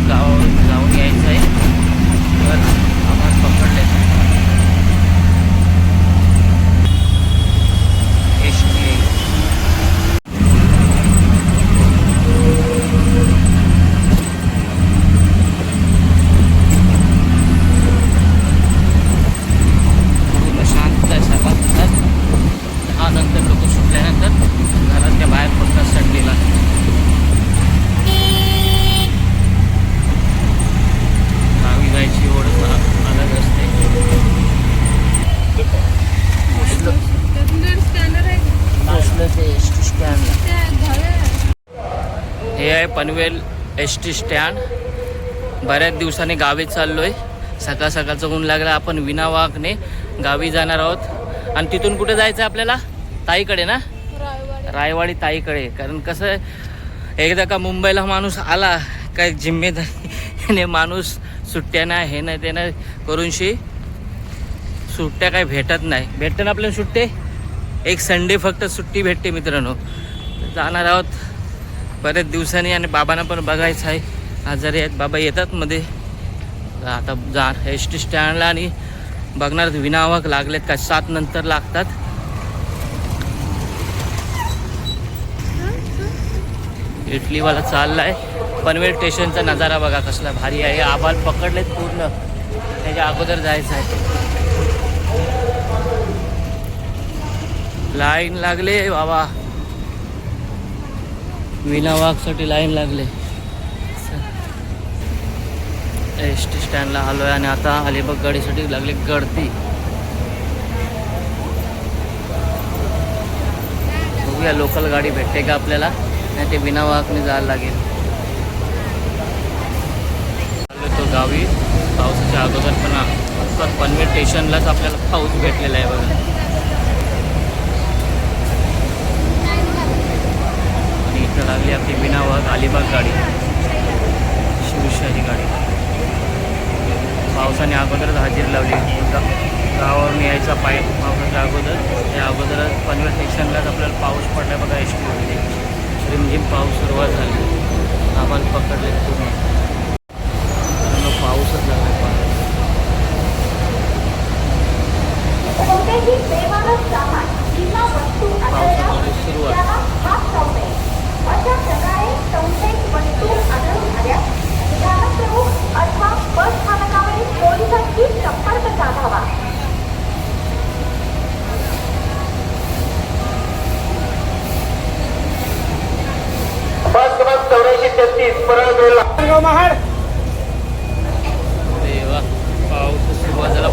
गावावर जाऊन यायचं आहे. तर आम्हाला पकडले ST. पूर्ण शांत आहे सकाळ. 10 नंतर लोक सुटल्यानंतर घराच्या बाहेर फक्त संडेला. गावी जायची ओढ अलग असते. पोचलं ते ST स्टँडला. हे आहे पनवेल ST स्टँड. बऱ्याच दिवसांनी गावी चाललोय. सकाळ सकाळचं ऊन लागलं. आपण विना वाघने गावी जाणार आहोत. आणि तिथून कुठे जायचं आहे आपल्याला? ताईकडे ना, रायवाडी ताईकडे. कारण कसं आहे, एकदा का मुंबईला माणूस आला काय जिम्मेदारीने माणूस सुट्ट्या नाही हे नाही ते नाही करूनशी सुट्ट्या काय भेटत नाही. भेटते ना आपल्याला सुट्टे, एक संडे फक्त सुट्टी भेटते मित्रांनो. जाणार आहोत बऱ्याच दिवसांनी. आणि बाबांना पण बघायचं आहे, आजारी आहेत बाबा. येतात मध्ये. आता जा ST स्टँडला आणि बघणार विनावाक लागलेत का. 7 नंतर लागतात. इटलीवाला चाललाय. पनवेल स्टेशनचा नजारा बघा कसला भारी आहे. आबाल पकडलेत पूर्ण. त्याच्या अगोदर जायचं आहे. लाईन लागले बाबा. विनावाकसाठी लाईन लागले. ST स्टँडला आलोय आणि आता अलिबाग गाडीसाठी लागली गर्दी. बघूया लोकल गाडी भेटते का आपल्याला, नाही ते विनावाकने जायला लागेल. तो गावी पावसाच्या अगोदर पण पनवेल स्टेशनलाच आपल्याला पाऊस भेटलेला आहे बघा. आणि इथं लागली आपली विनावाक अलिबाग गाडी, शिवशाही गाडी. पावसाने अगोदरच हजेरी लावली. गावावरून यायचा पावसाच्या अगोदर. त्या अगोदरच पनवेल स्टेशनलाच आपल्याला पाऊस पडला बघा. ST मध्ये रिमझिम पाऊस सुरुवात झाली. आम्हाला पकडले पूर्ण. पाऊसच लागला. पावसामुळे सुरुवात. पाऊस सुरुवात झाला.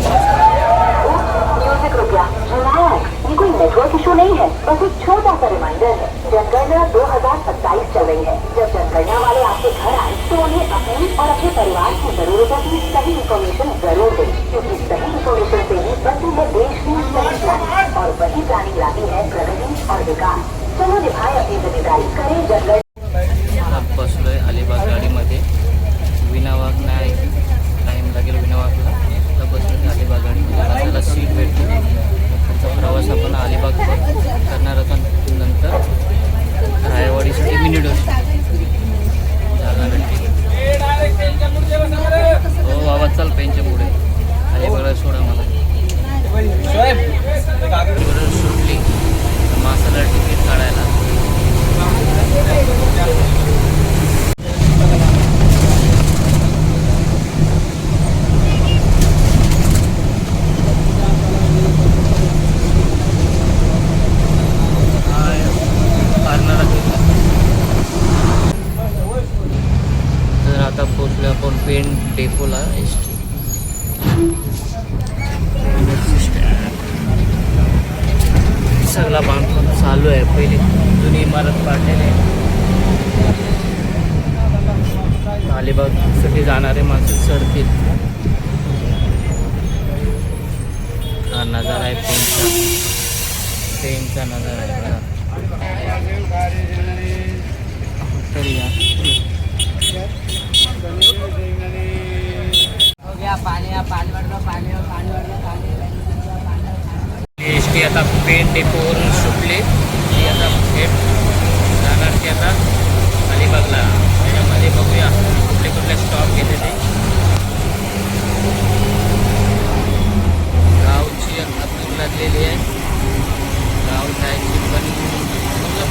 ये कोई नेटवर्क इशू नहीं है, बस एक छोटा सा रिमाइंडर है. जनगणना 2027 चल रही है. जब जनगणना वाले आपके घर आए तो उन्हें अपनी और अपने परिवार की जरूरतों की सही इंफॉर्मेशन जरूर दें, क्योंकि सही इंफॉर्मेशन से ही बनती है देश की सही प्लानिंग. और वही प्लानिंग लाती है प्रगति और विकास. चलो निभाए अपनी जिम्मेदारी, करें जनगणना. बसलोय अलिबाग गाडीमध्ये. विनावाक नाही, टाईम लागेल विनावाकला. तर बसलोय अलिबाग गाडीमध्ये. आपल्याला सीट भेटते. पुढचा प्रवास आपण अलिबाग करणार होता. नंतर रायवाडीसाठी मिनी डोस जागा भेटते. हो बाबा चल पेनच्या पुढे. अलिबागला सोडा मला. सुटली मासाला तिकीट काढायला. तर आता पोचलो आपण पेन डेपोला. ST सगळा बांधकाम चालू आहे. पहिली जुनी इमारत काढलेली आहे. अलिबागसाठी जाणारे माणसं चढतील. हा नजारा आहे ट्रेनचा नजारा आहे बघा. तरी ST आता पेन डेपोवरून सुटली. ती आता थेट जाणार ती आता अलिबागला. त्याच्यामध्ये बघूया कुठले कुठले स्टॉप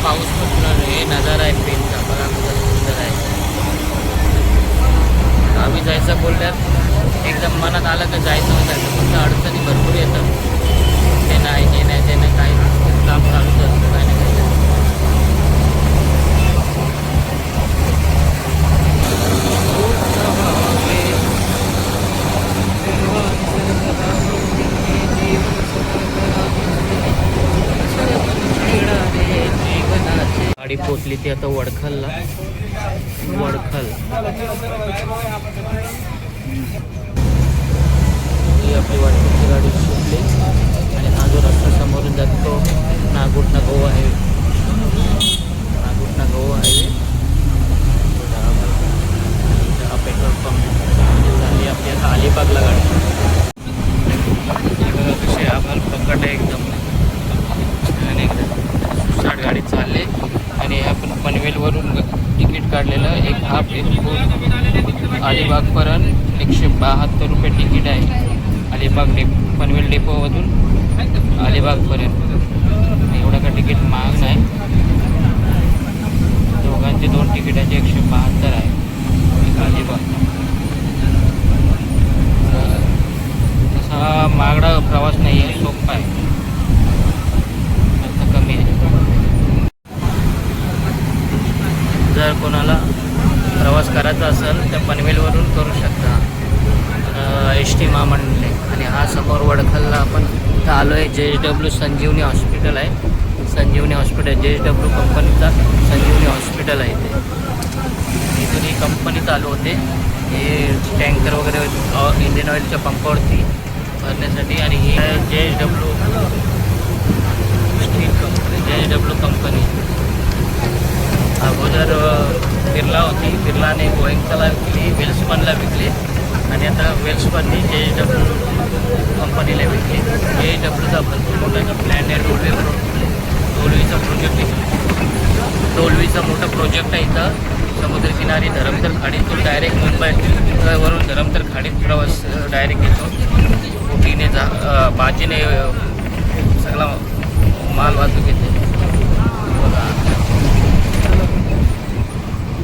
पाऊस पडला हे नजारा आहे पेनचा बघा खूप सुंदर आहे. गावी जायचं बोलल्यात एकदम मनात आलं का जायचं होतं फक्त अडचणी भरपूर येतात. ते नाही हे नाही ते नाही काही काम चालूच असतं काही नाही काही. गाडी पोचली ती आता वडखलला. वडखल ही आपली वडखलची गाडी सुटली आणि हा जो रस्ता समोरून जातो नागुटना गोवा हायवे. नागुटना गोवा हायवे हा पेट्रोल पंप झाली आपली आता अलिबागला गाडी. बघा कशी आभार पकड आहे एकदम आणि एकदम साठ गाडी चालली. आणि आपण पनवेलवरून तिकीट काढलेलं एक हाफ एक अलिबागपर्यंत 172 रुपये तिकीट आहे. अलिबाग पनवेल डेपोमधून अलिबागपर्यंत एवढं का तिकीट महाग नाही. दोघांचे 2 तिकिटाचे 172 आहे. अलिबाग तसा महागडा प्रवास नाही आहे, सोपा आहे, खर्च कमी आहे. जर कोणाला प्रवास करायचा असेल तर पनवेलवरून करू शकता ST महामंडळ. आणि हा समोर वडखलला आपण इथं आलो आहे. JSW संजीवनी हॉस्पिटल आहे. संजीवनी हॉस्पिटल JSW कंपनीचा संजीवनी हॉस्पिटल आहे. ते इथून ही कंपनी चालू होते. हे टँकर वगैरे इंडियन ऑइलच्या पंपावरती भरण्यासाठी. आणि ही आहे JSW steel company. JSW company अगोदर बिर्ला होती. बिर्लाने गोयंकाला विकली, वेल्सपनला विकली आणि आता वेल्सपननी JSW कंपनीला विकली. JSWचा भरपूर मोठा प्लॅन आहे. डोलवीचा प्रोजेक्ट आहे. डोलवीचा मोठा प्रोजेक्ट आहे इथं समुद्रकिनारी धरमतर खाडीतून डायरेक्ट मुंबईवरून धरमतर खाडीत प्रवास डायरेक्ट येतो. बोटीने बाजीने सगळा माल वाहतूक येते.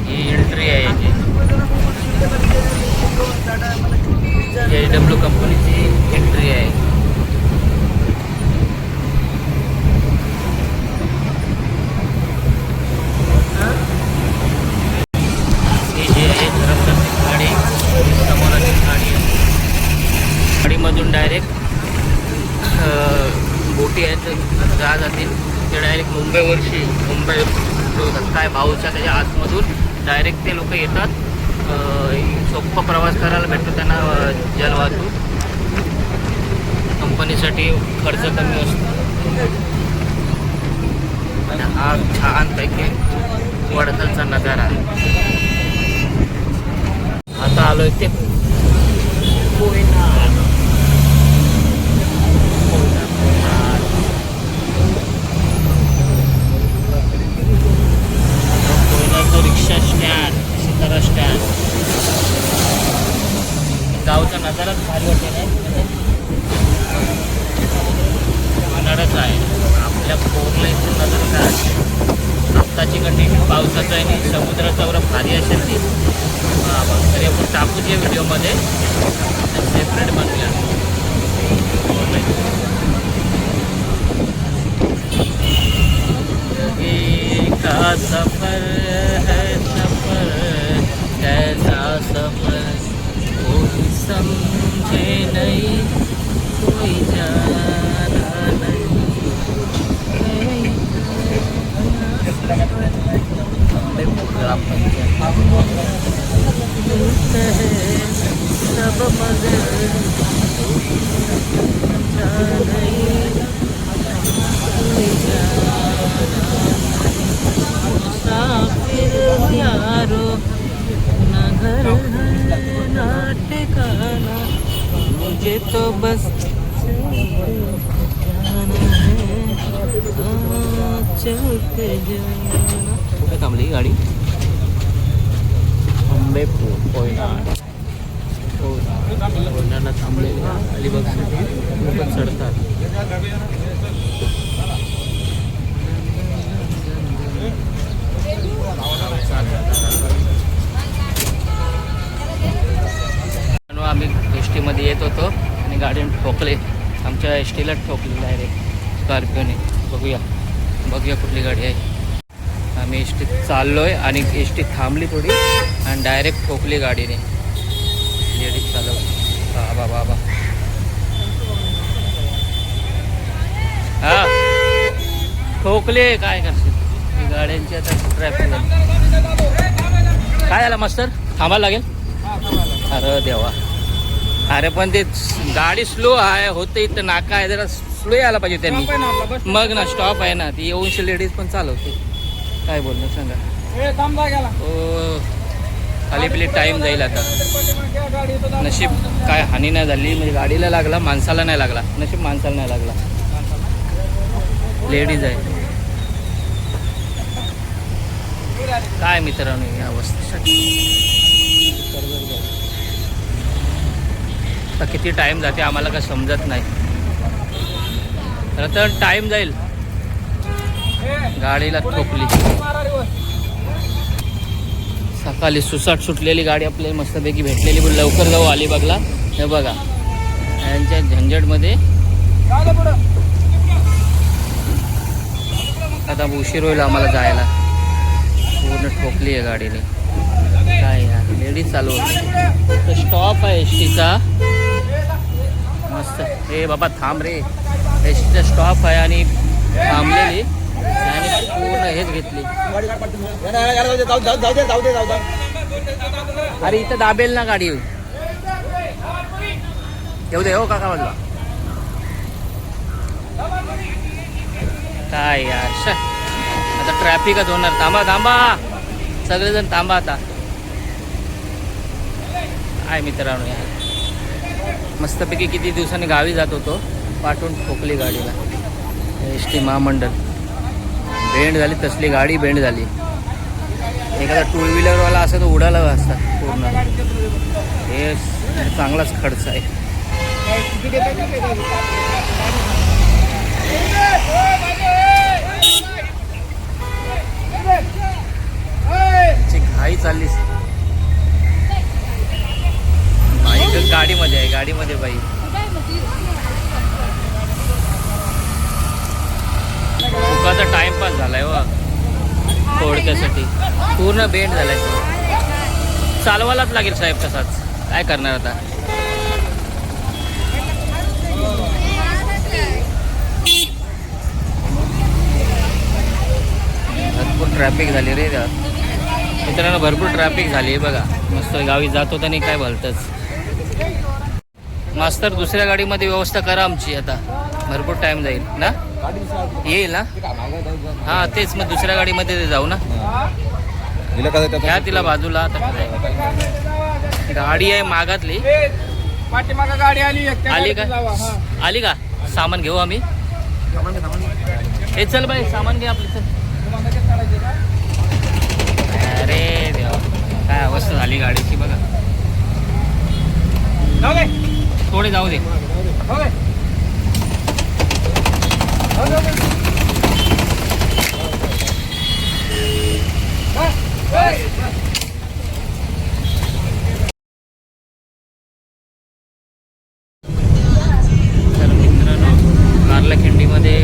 ही एंट्री आहे याची JSW कंपनीची एंट्री आहे. ही जी आहे धरमतरची खाडी समोरची खाडी आहे. खाडीमधून डायरेक्ट बोटी आहेत जहाज जातील ते डायरेक्ट मुंबई काय भाऊच्या त्याच्या आतमधून डायरेक्ट ते लोक येतात. सोप्पा प्रवास करायला भेटतो त्यांना. जलवाहतूक कंपनीसाठी खर्च कमी असतो. आणि हा छानपैकी वडखलचा नजारा. आता आलोय ते रिक्षा स्टँड, सितारा स्टँड. गावचा नजाराच भारी वाटते नाही. उन्हाळाच आहे आपल्या पोरला इथून नजर काय आत्ताची कंडिशन पावसाचं आहे आणि समुद्राचा एवढं भारी असेल ती तरी आपण टाकूच या व्हिडिओमध्ये सेपरेट बनूया. का सफर है सफर कैसा सफर कोई समझे नहीं कोई जाना नहीं. सब मगर यारो ना घर है ना ठिकाना मुझे तो बस जाना है चलते जाना. कुठे थांबली ही गाडी? आंबेपूर कोयना. कोयनाला थांबलेली अलिबागसाठी पण चढतात. ठोकले, आमच्या एस टीला ठोकलेलं आहे रे स्कॉर्पिओने. बघूया कुठली गाडी आहे. आम्ही एस टीत चाललो आहे आणि एस टी थांबली थोडी आणि डायरेक्ट ठोकली गाडीने. लेडीज चालव बाबा हा ठोकले. काय करशील गाड्यांची आता ट्रॅफिक झाली. काय झालं मास्तर, थांबायला लागेल. अरे देवा, अरे पण ते गाडी स्लो आहे होते इथं नाका आहे, जरा स्लो यायला पाहिजे त्यांनी. मग ना स्टॉप आहे ना, ती येऊनशी लेडीज पण चालवते. काय बोलणं सांगा. हो खाली पिली टाईम जाईल आता. नशीब काय हानी नाही झाली, म्हणजे गाडीला लागला, माणसाला नाही लागला. नशीब माणसाला नाही लागला, लेडीज आहे. काय मित्रांनो या अवस्थेसाठी आता किती टाईम जाते आम्हाला काय समजत नाही. खरं तर टाईम जाईल. गाडीला ठोकली. सकाळी सुसाट सुटलेली गाडी आपल्याला मस्तपैकी भेटलेली, पण लवकर जाऊ अलिबागला. हे बघा यांच्या झंझटमध्ये आता उशीर होईल आम्हाला जायला. पूर्ण ठोकली आहे गाडीने. काय यार लेडीज चालू होती. स्टॉप आहे एस टीचा मस्त. हे बाबा थांब रे, एस टीचा स्टॉप आहे आणि थांबलेली आणि पूर्ण हेच घेतली. अरे इथं दाबेल ना गाडी. येऊ दे हो काका बाजूला. काय यार आता ट्रॅफिकच होणार. थांबा सगळेजण थांबा आता. काय मित्रांनो यार मस्तपैकी किती दिवसांनी गावी जात होतो, पाठवून ठोकली गाडीला. एस टी महामंडळ बेंड झाली, तसली गाडी बेंड झाली. एखादा टू व्हीलरवाला असं तर उडाला असतात पूर्ण. हे चांगलाच खर्च आहे. घाई चाललीस बाई. गाडीमध्ये आहे, गाडीमध्ये बाई. फुकाचा टाइमपास झालाय व थोडक्यासाठी. पूर्ण बेंड झालाय तो. चालवायलाच लागेल साहेब तसाच. काय करणार आता. भरपूर ट्रॅफिक झाली रे मित्रांनो, भरपूर ट्रॅफिक झाली आहे बघा. मस्त गावी जात होता नाही काय भलतंच. मास्तर दुसऱ्या गाडीमध्ये व्यवस्था करा आमची. आता भरपूर टाइम जाईल ना, येईल ना. हां तेच, मग दुसऱ्या गाडीमध्ये जाऊ ना. घ्या तिला बाजूला. आता गाडी आहे मागातली. गाडी आली का आली का. सामान घेऊ आम्ही. हे चल बाई सामान घे आपलं. चल. अरे देवा काय अवस्था झाली गाडीची बघा. थोडे जाऊ दे. तर मित्रांनो कारला-खिंडीमध्ये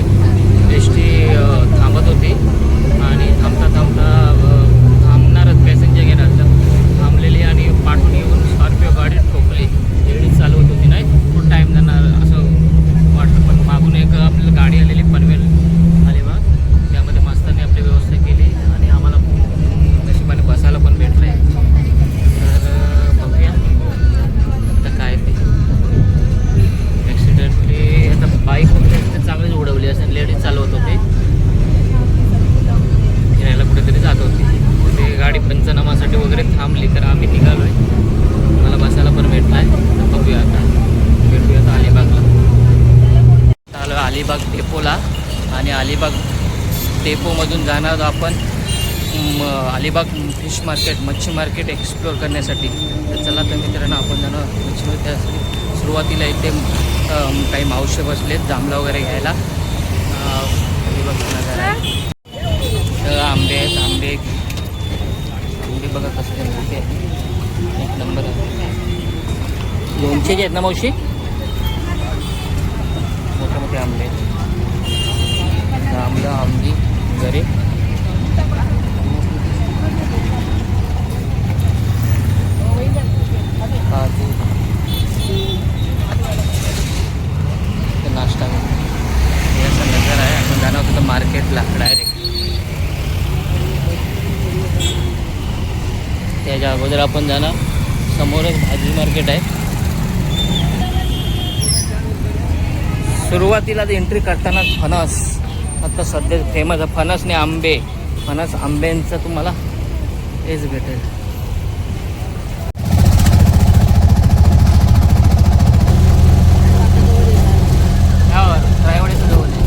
एस टी थांबत होती आणि थांबता थांबणारच पॅसेंजर घेणार थांबलेली आणि पाठून येऊन स्कॉर्पिओ गाडी ठोकली. लेडीज चालवत होती नाही. खूप टाईम जाणार असं वाटतं, पण मागून एक आपल्याला गाडी आलेली पनवेल अलिबाग, त्यामध्ये मास्तरने आपली व्यवस्था केली आणि आम्हाला नशिबाने बसायला पण भेटलं आहे. तर बघूया आता काय ते. ॲक्सिडेंटली आता बाईक वगैरे चांगलीच उडवली असेल. लेडीज चालवत होते, फिरायला कुठेतरी जात होती. ते गाडी पंचनामासाठी वगैरे थांबली तर आम्ही निघालो आहे. मला बसायला पण भेटला आहे. तर बघूया आता, भेटूया आता अलिबागला. चालू अलिबाग डेपोला आणि अलिबाग डेपोमधून जाणार आपण अलिबाग फिश मार्केट, मच्छी मार्केट एक्सप्लोअर करण्यासाठी. तर चला तर मित्रांनो आपण जाणार मच्छी मार्केट. सुरुवातीला इथे काही मावशे बसलेत जांभळा वगैरे घ्यायला. अलिबागचा नजारा आहे. आंबे आहेत. आंबे बघा कसले मोठे आहेत. एक नंबर आहे. लोणचे जे आहेत ना मावशी, आंबे, आंबा आंबी घरी. काजू नाश्ता हे असं नजर आहे. आपण जाणार होतो मार्केटला डायरेक्ट. त्याच्या अगोदर आपण जाणार समोरच भाजी मार्केट आहे. सुरुवातीला एंट्री करताना फणस आता सध्या फेमस आहे. फणस ने आंबे, फणस आंब्यांचं तुम्हाला हेच भेटेल. रायवाडीचं जवळ आहे.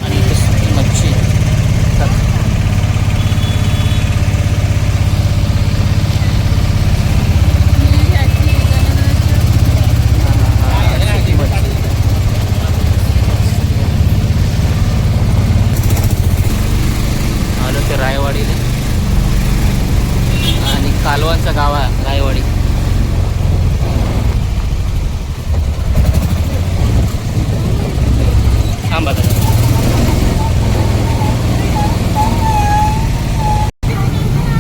आणि इथे सुकी मच्छी. आलो ते रायवाडीला आणि कालवांचं गाव आहे रायवाडी. थांबा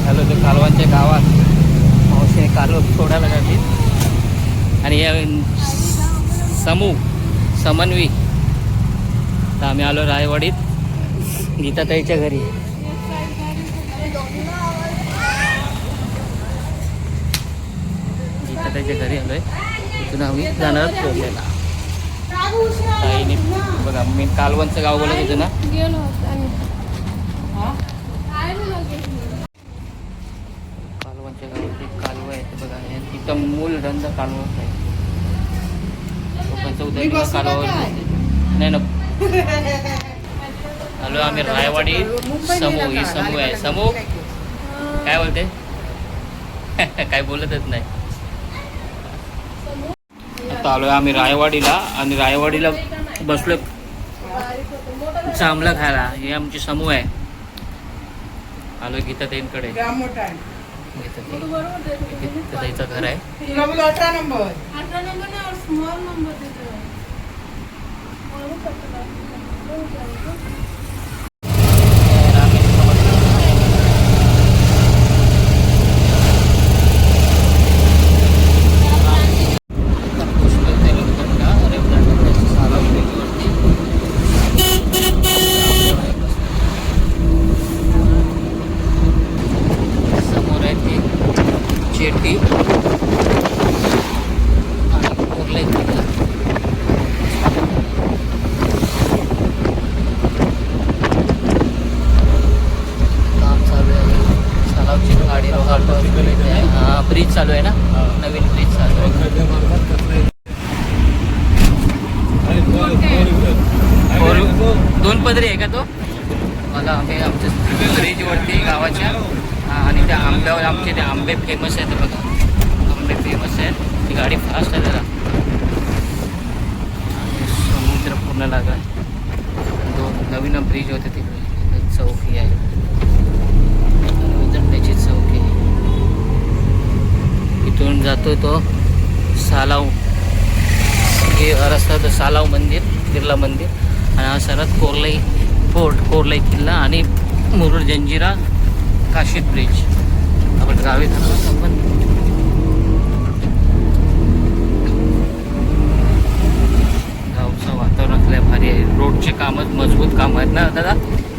हॅलो ते कालवांच्या गावात मावशीने कालव सोडायला जाते. आणि या समन्वी तर आम्ही आलो रायवाडीत गीताताईच्या घरी. गीताताईच्या घरी आलोय. तिथून आम्ही जाणार पोहोचलेला. ताईने बघा मी कालवणचं गाव बोलत होतो ना. कालवणच्या गावात एक कालव आहे ते बघा. तिथं मूल धंदा कालवच आहे. लोकांचं उदयनिर्वाह कालवावर नाही ना. आलो आम्ही रायवाडी. समूह ही समूह आहे. समूह काय बोलते काय बोलतच नाही. आता आलोय आम्ही रायवाडीला आणि रायवाडीला बसलो जांभळं खायला. हे आमची समूह आहे. आलोय गीताताईंकडे. गीताताईचं घर आहे. ब्रिज चालू आहे ना. नवीन ब्रिज चालू आहे. दोन पदरी आहे का तो. मला आम्ही आमच्या ब्रिजवरती गावाच्या आणि त्या आंब्यावर आमचे ते आंबे फेमस आहेत बघा. आंबे फेमस आहेत. ती गाडी फास्ट आहे जरा. समुद्र पूर्ण लागा. नवीन ब्रिज होते तिकडे. चौकी आहे. उतरण्याची चौकी. इथून जातो तो सालाव. हे रस्ता तर सालाव मंदिर, बिर्ला मंदिर. आणि हा सरत कोरलाई फोर्ट, कोरलाई किल्ला आणि मुरुड जंजिरा काशीद ब्रिज. आपण गावी थांबतो. आपण गावचं वातावरण असल्या भारी आहे. रोडचे कामं मजबूत काम आहेत ना दादा.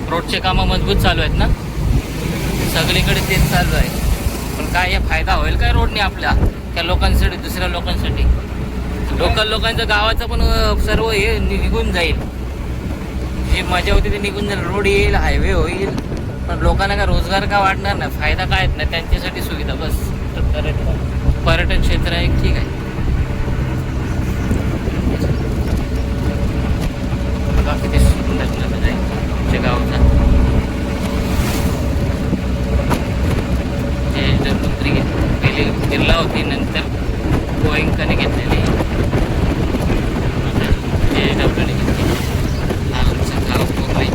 रोडचे कामं मजबूत चालू आहेत ना. सगळीकडे तेच चालू आहे. पण काय या फायदा होईल काय रोडने आपल्या त्या लोकांसाठी, दुसऱ्या लोकांसाठी. लोकल लोकांचं गावाचं पण सर्व हे निघून जाईल. जे मजा होती ते निघून जाईल. रोड येईल, हायवे होईल, पण लोकांना काय रोजगार का वाढणार नाही. फायदा काय आहेत ना त्यांच्यासाठी सुविधा बस. तर पर्यटन क्षेत्र आहे ठीक आहे. बघा किती सुंदर नजारा आहे आमच्या गावचा. जे मंत्री पहिली बिर्ला होती, नंतर गोयंकाने घेतलेली. जे डब्ल्यूने घेतली. आमचं गाव कोरलाई.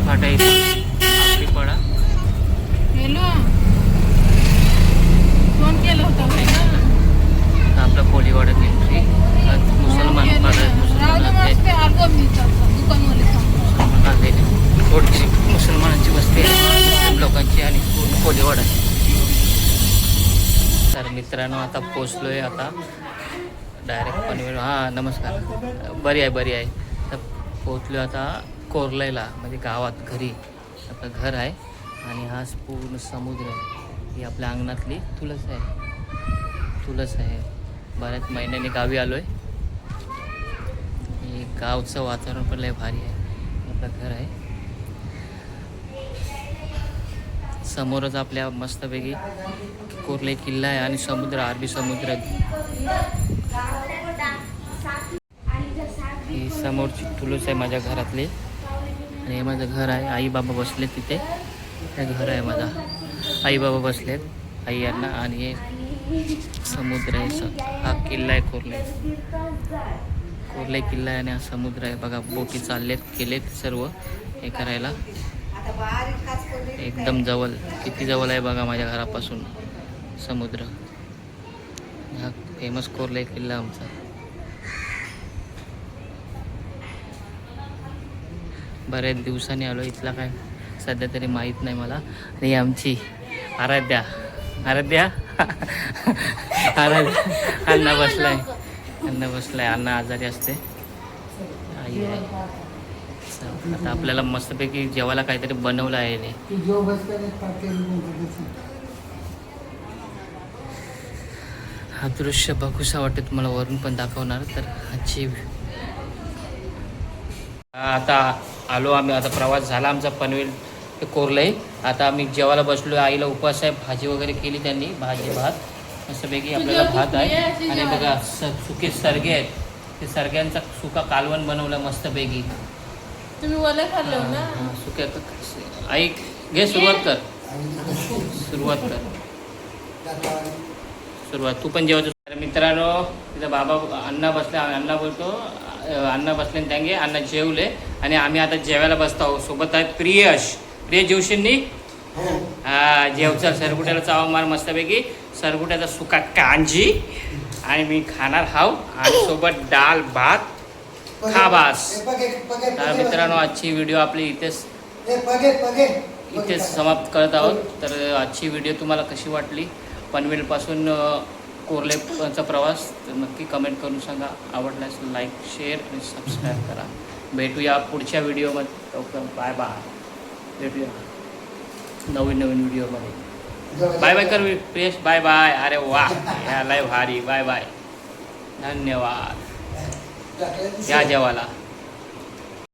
फाटा इथे आखरी पडा. हॅलो फोन केलं होतं काय ना आपला कोळीवाड्यात एंट्री. मुसलमान पाडा मुसलमान आले थोडीशी मुसलमानांची वस्ती आहे मुस्लिम लोकांची आणि पूर्ण कोळीवाडा. तर मित्रांनो आता पोचलोय आता डायरेक्ट पनवेल. हां नमस्कार. बरी आहे. तर पोचलो आता कोरलेला म्हणजे गावात घरी आपलं घर आहे आणि हा पूर्ण समुद्र आहे. ही आपल्या अंगणातली तुळस आहे. बऱ्याच महिन्याने गावी आलो आहे. हे गावचं वातावरण पण लय भारी आहे. आपलं घर आहे समोरच आपल्या मस्तपैकी कोरले किल्ला आहे आणि समुद्र अरबी समुद्र. ही समोरची तुळस आहे माझ्या घरातली आणि हे माझं घर आहे. आई बाबा बसले तिथे. हे घर आहे माझा. आई बाबा बसलेत आई यांना आणि हे समुद्र आहे. हा किल्ला आहे कोरले किल्ला आहे आणि हा समुद्र आहे. बघा बोटी केलेत सर्व हे करायला. एकदम जवळ किती जवळ आहे बघा माझ्या घरापासून समुद्र. हा फेमस कोरले किल्ला आमचा. बऱ्याच दिवसांनी आलो. इथला काय सध्या तरी माहीत नाही मला. आणि आमची आराध्या अण्णा बसलाय. अण्णा आजारी असते. आई आहे. आता आपल्याला मस्तपैकी जेवायला काहीतरी बनवलं आहे. हा दृश्य बघूसा वाटते तुम्हाला वरून पण दाखवणार. तर आता आलो आम्ही. आता प्रवास झाला आमचा पनवेल ते कोरलंय. आता आम्ही जेवायला बसलो. आईला उपवास आहे. भाजी वगैरे केली त्यांनी. भाजी भात मस्तपैकी आपल्याला भात आहे आणि बघा सुके सरगे आहेत. ते सरग्यांचा सुका कालवण बनवलं मस्तपैकी. तुम्ही वले खाल्लो ना सुक्या. आई घे सुरुवात कर. तू पण जेवायचं. मित्रांनो तिथं बाबा अण्णा बसले. अण्णा बोलतो अण्णा बसले त्यांगे. अण्णा जेवले आणि आम्ही आता जेवायला बसतो आहोत. सोबत आहेत प्रिय जेवशींनी. हा जेवचा सरगुट्याला चावा मार मस्तपैकी. सरगुट्याचा सुका कांजी आणि मी खाणार हाव आणि सोबत डाळ भात खाबास. तर मित्रांनो आजची व्हिडिओ आपली इथेच समाप्त करत आहोत. तर आजची व्हिडिओ तुम्हाला कशी वाटली पनवेलपासून कोरलेचा प्रवास तर नक्की कमेंट करून सांगा. आवडल्यास लाईक शेअर आणि सबस्क्राईब करा. भेटूया पुढच्या व्हिडिओमध्ये. Okay bye. भेटूया नवीन व्हिडिओमध्ये. बाय कर प्रियेश. बाय. अरे वा या लय भारी. बाय. धन्यवाद. या जेवायला.